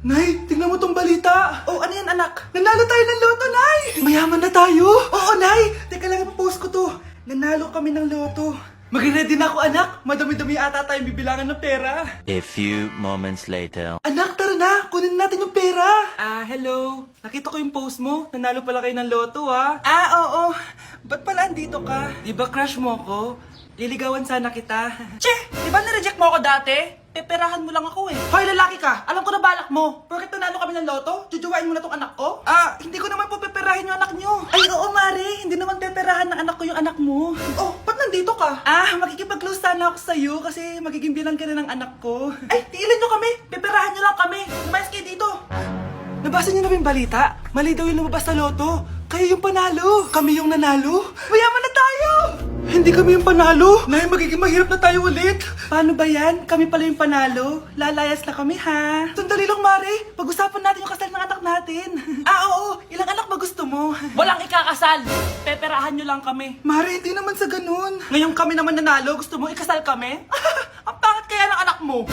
Nay, tingnan mo tong balita. Oh, ano yan, anak? Nanalo tayo ng loto, Nay! Mayaman na tayo? Oo, Nay! Teka lang, ipapost ko to. Nanalo kami ng loto. Mag-ready na ako, anak. Madami-dami ata tayong bibilangan ng pera. A few moments later. Anak, tara na! Kunin natin yung pera! Hello. Nakita ko yung post mo. Nanalo pala kayo ng loto, ha? Oo. Ba't pala andito ka? Di ba crush mo ko? Liligawan sana kita. Che! Di ba na-reject mo ako dati? Peperahan mo lang ako eh. Hoy, lalaki ka! Alam ko na balak mo. Bakit nanalo kami ng loto? Jujuwain mo na tong anak ko? Hindi ko naman po peperahin yung anak nyo. Ay, oo, Mari. Hindi naman peperahan ng anak ko yung anak mo. Oh, ba't nandito ka? Makikipag-close sana ako sa'yo kasi magiging bilang ka na ng anak ko. Ay, tiilan nyo kami. Peperahan nyo lang kami. Lumayas kayo dito. Nabasa niyo na ba yung balita? Mali daw yung lumabas sa loto. Kayo yung panalo. Kami yung nanalo. Mayaman na tayo! Hindi kami yung panalo. Nay, magiging mahirap na tayo ulit. Paano ba yan? Kami pala yung panalo. Lalayas na kami, ha? Sandali lang, Mare. Pag-usapan natin yung kasal ng anak natin. Oo. Ilang anak ba gusto mo? Walang ikakasal. Peperahan nyo lang kami. Mare, hindi naman sa ganun. Ngayon kami naman nanalo. Gusto mo ikasal kami? Ang pangit kaya ng anak mo.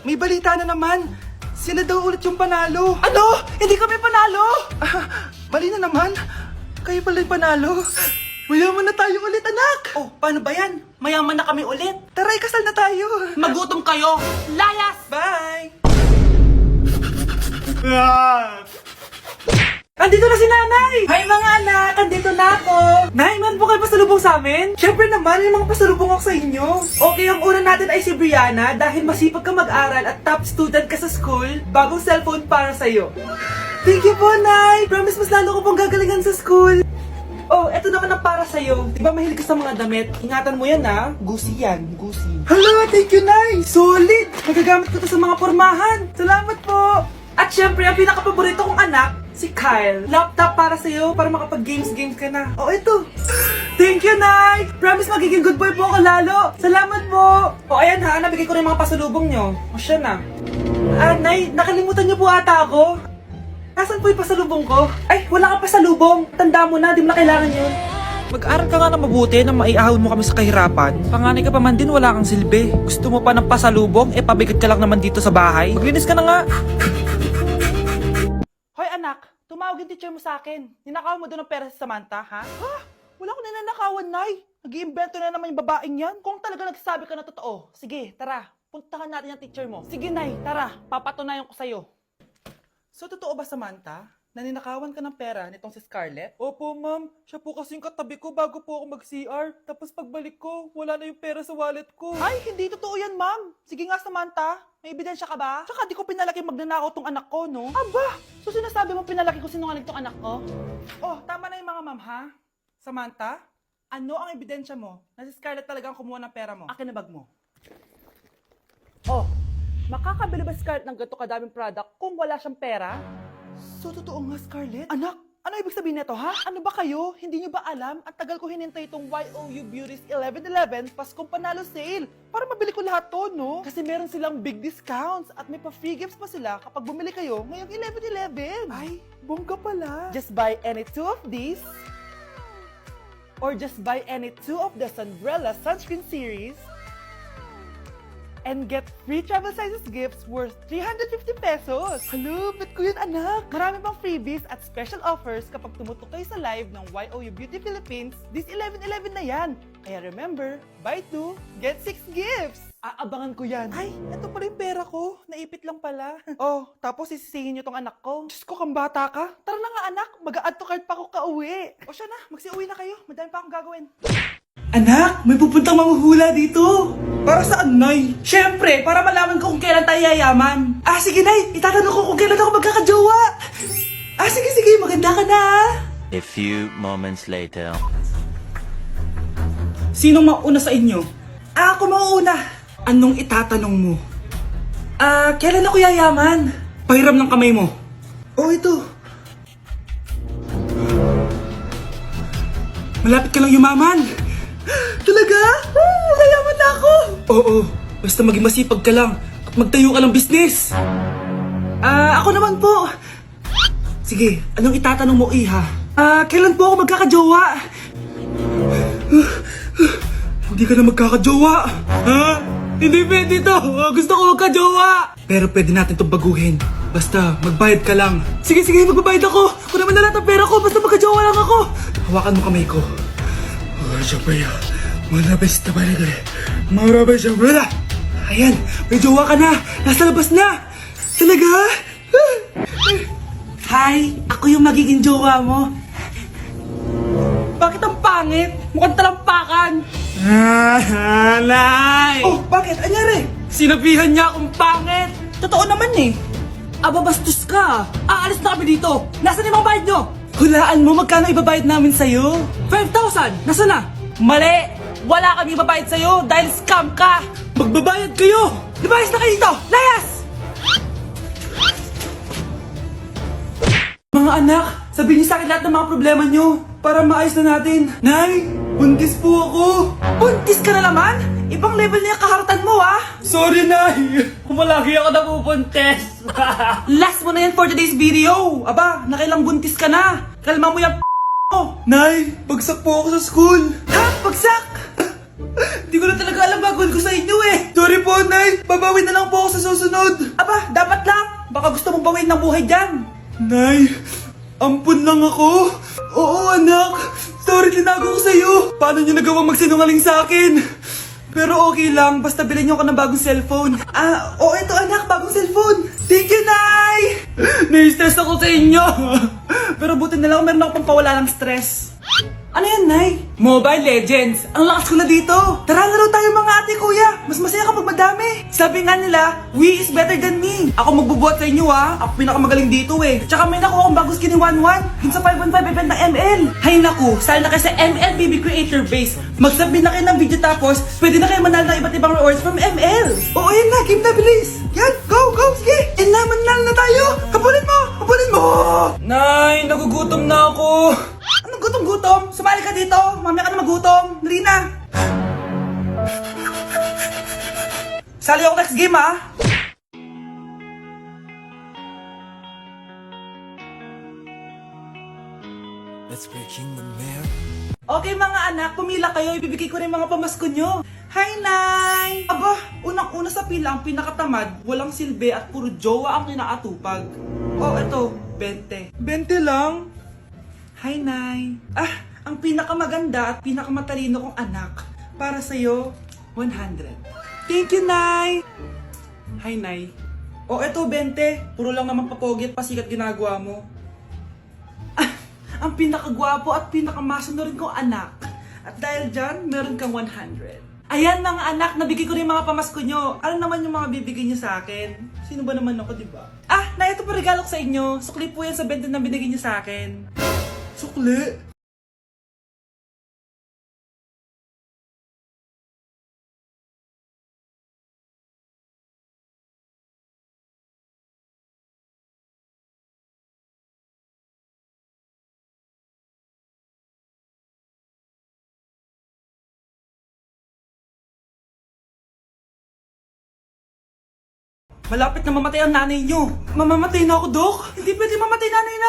May balita na naman. Sila daw ulit yung panalo. Ano? Hindi kami panalo! Mali na naman. Kayo pala yung panalo. Mayaman na tayo ulit, anak! Oh, paano ba yan? Mayaman na kami ulit. Tara, ikasal na tayo. Magutom kayo. Layas! Bye! Andito na si Nanay! Hi mga anak! Andito na ako! Nay, man po kayo pasalubong sa amin? Siyempre naman, may mga pasalubong ako sa inyo. Okay, ang una natin ay si Brianna dahil masipag ka mag-aral at top student ka sa school. Bagong cellphone para sa'yo. Thank you po, Nay! Promise mas lalo ko pong gagalingan sa school. Oh, eto naman ang para sa'yo. Diba mahilig ka sa mga damit? Ingatan mo yan, ha? Gucci yan, Gucci. Hala, thank you, Nay! Solid! Magagamit ko to sa mga pormahan. Salamat po! At syempre, ang pinaka-paborito kong anak, si Kyle. Laptop para sa'yo, para makapag-games ka na. Oh, ito. Thank you, Nay! Promise magiging good boy po ako lalo. Salamat po! O, ayan ha, nabigay ko na yung mga pasalubong nyo. O, siya na. Nay, nakalimutan niyo po ata ako. Nasaan po yung pasalubong ko? Ay, wala ka pasalubong. Tanda mo na, di mo na kailangan yun. Mag-aral ka nga na mabuti na maiahon mo kami sa kahirapan. Panganay ka pa man din, wala kang silbi. Gusto mo pa ng pasalubong? Pabigat ka lang naman dito sa bahay. Maglinis ka na nga. Hoy anak, tumawag yung teacher mo sa akin. Ninakaw mo doon ng pera sa Samantha, ha? Ha? Wala ko ninanakawan, Nay. Nag-iimbento na naman yung babaeng yan. Kung talaga nagsasabi ka na totoo, sige, tara. Puntahan natin yung teacher mo. Sige, Nay, tara. Papatunayan ko sa'yo. So, totoo ba, Samantha? Naninakawan ka ng pera nitong si Scarlett? Opo, ma'am. Siya po kasing katabi ko bago po ako mag-CR. Tapos pagbalik ko, wala na yung pera sa wallet ko. Ay, hindi totoo yan, ma'am. Sige nga, Samantha. May ebidensya ka ba? Tsaka di ko pinalaki magnanakaw tong anak ko, no? Aba! So sinasabi mo pinalaki ko sinungaling tong anak ko? Oh, tama na yung mga ma'am, ha? Samantha, ano ang ebidensya mo na si Scarlett talagang kumuha ng pera mo? Akin na bag mo. Oh, makakabili ba si Scarlett ng ganito kadaming product kung wala siyang pera? So, totoo nga, Scarlett? Anak, ano ibig sabihin nito, ha? Ano ba kayo? Hindi niyo ba alam? Ang tagal ko hinintay itong YOU Beauty's 11/11 Paskong Panalo Sale para mabili ko lahat to, no? Kasi meron silang big discounts at may pa-free gifts pa sila kapag bumili kayo ngayong 11/11. Ay, bongga pala. Just buy any 2 of these or just buy any 2 of the Sunbrella Sunscreen Series and get free travel sizes gifts worth 350 pesos. Hello, bet ko yun, anak. Marami pang freebies at special offers kapag tumutok kayo sa live ng YOU Beauty Philippines this 11/11 na yan. Kaya remember, buy 2, get 6 gifts. Aabangan ko yan. Ay, eto pala yung pera ko. Naipit lang pala. Oh, tapos sisisihin niyo tong anak ko. Diyos ko, kang bata ka. Tara na nga, anak. Mag-a-add to cart pa ako kauwi. O siya na, magsiuwi na kayo. Madami pa akong gagawin. Anak, may pupuntang manghuhula dito. Para saan, Nay? Siyempre, para malaman ko kung kailan tayo yayaman. Sige, Nay. Itatanong ko kung kailan ako magkakajowa. Sige. Maganda ka na, A few moments later. Sinong mauna sa inyo? Ako mauna. Anong itatanong mo? Kailan ako yayaman? Pahiram ng kamay mo. Oh, ito. Malapit ka lang yumaman. Talaga? Mayaman na ako! Oo, basta maging masipag ka lang at magtayo ka ng business. Ako naman po. Sige, anong itatanong mo, Iha? Kailan po ako magkakajowa? Hindi ka na magkakajowa. Ha? Hindi pwede to. Gusto ko magkajowa. Pero pwede natin itong baguhin. Basta, magbayad ka lang. Sige, magbabayad ako. Kung naman na lahat ang pera ko, basta magka-jowa lang ako. Hawakan mo kamay ko. Ayan, may jowa ka na. Nasa labas na. Talaga? Hi, ako yung magiging jowa mo. Bakit ang pangit? Mukhang talampakan. Nay! Oh, bakit? Anyari? Sinabihan niya akong pangit. Totoo naman eh. Aba, bastos ka. Aalis na kami dito. Nasaan yung mga bayad nyo? Hulaan mo magkano ibabayad namin sa'yo? 5,000! Nasaan na? Mali! Wala kami ibabayad sa'yo dahil scam ka! Magbabayad kayo! Lumayas na kayo dito! Layas! Mga anak, sabihin niyo sa akin lahat ng mga problema niyo para maayos na natin. Nay, buntis po ako. Buntis ka na naman? Ibang level na yung kaharatan mo, ah. Sorry, Nay. Kumalagi ako nabubuntis. Last mo na yan for today's video. Aba, nakailang buntis ka na. Kalma mo yung mo. Nay, bagsak po ako sa school. Ha? Bagsak? Hindi ko na talaga alam bagol ko sa inyo eh. Sorry po, Nay. Babawi na lang po ako sa susunod. Aba, dapat lang. Baka gusto mong bawiin ng buhay dyan. Nay, ampun lang ako. Oo, anak. Sorry, tinago ko sa'yo. Paano niyo nagawang magsinungaling sa akin? Pero okay lang, basta bilhin niyo ako ng bagong cellphone. Oo, eto anak, bagong cellphone. Thank you, Nay! Nai-stress ako sa inyo. Pero buti na lang, meron ako pampawala ng stress. Ano yan, Nay? Mobile Legends. Ang lakas ko na dito. Tara, laro tayo mga ate, kuya. Mas masaya kapag madami. Sabi nga nila, we is better than me. Ako magbubuhat sa inyo, ha. Ako pinakamagaling dito, eh. Tsaka may nakuha akong bagong skin ni 1-1. Yun sa 515 event ng ML. Hay naku, sali na kayo sa ML BB Creator Base. Mag-submit na kayo ng video tapos, pwede na kayo manalo ng iba't ibang rewards from ML. Oo, yan na. Game na, bilis. Yan, go. Sige. And naman na tayo. Habulin mo. Nay, nagugutom na ako. Anong gutom-gutom? Sumali ka dito. Mamaya ka na magutom. Dali na. Sali ako next game, ha? Okay mga anak, pumila kayo. Ibibigay ko rin mga pamasko nyo. Hi, Nay! Aba, unang-una sa pila ang pinakatamad, walang silbi at puro jowa ang kinaatupag. Oh, eto, 20. 20 lang? Hi, Nay. Ang pinakamaganda at pinakamatalino kong anak. Para sa'yo, 100. Thank you, Nay. Hi, Nay. Oh, eto, 20. Puro lang naman papogi at pasikat ginagawa mo. Ang pinakagwapo at pinakamasino rin kong anak. At dahil dyan, meron kang 100. Ayan mga anak, nabigay ko rin mga pamasko nyo. Ano naman yung mga bibigay nyo sa akin? Sino ba naman ako, diba? Na ito pa regalo ko sa inyo. Sukli po yan sa 20 na binigay nyo sa akin. Sukli? Malapit na mamatay ang nanay nyo. Mamamatay na ako, Dok. Hindi pwede mamatay nanay na.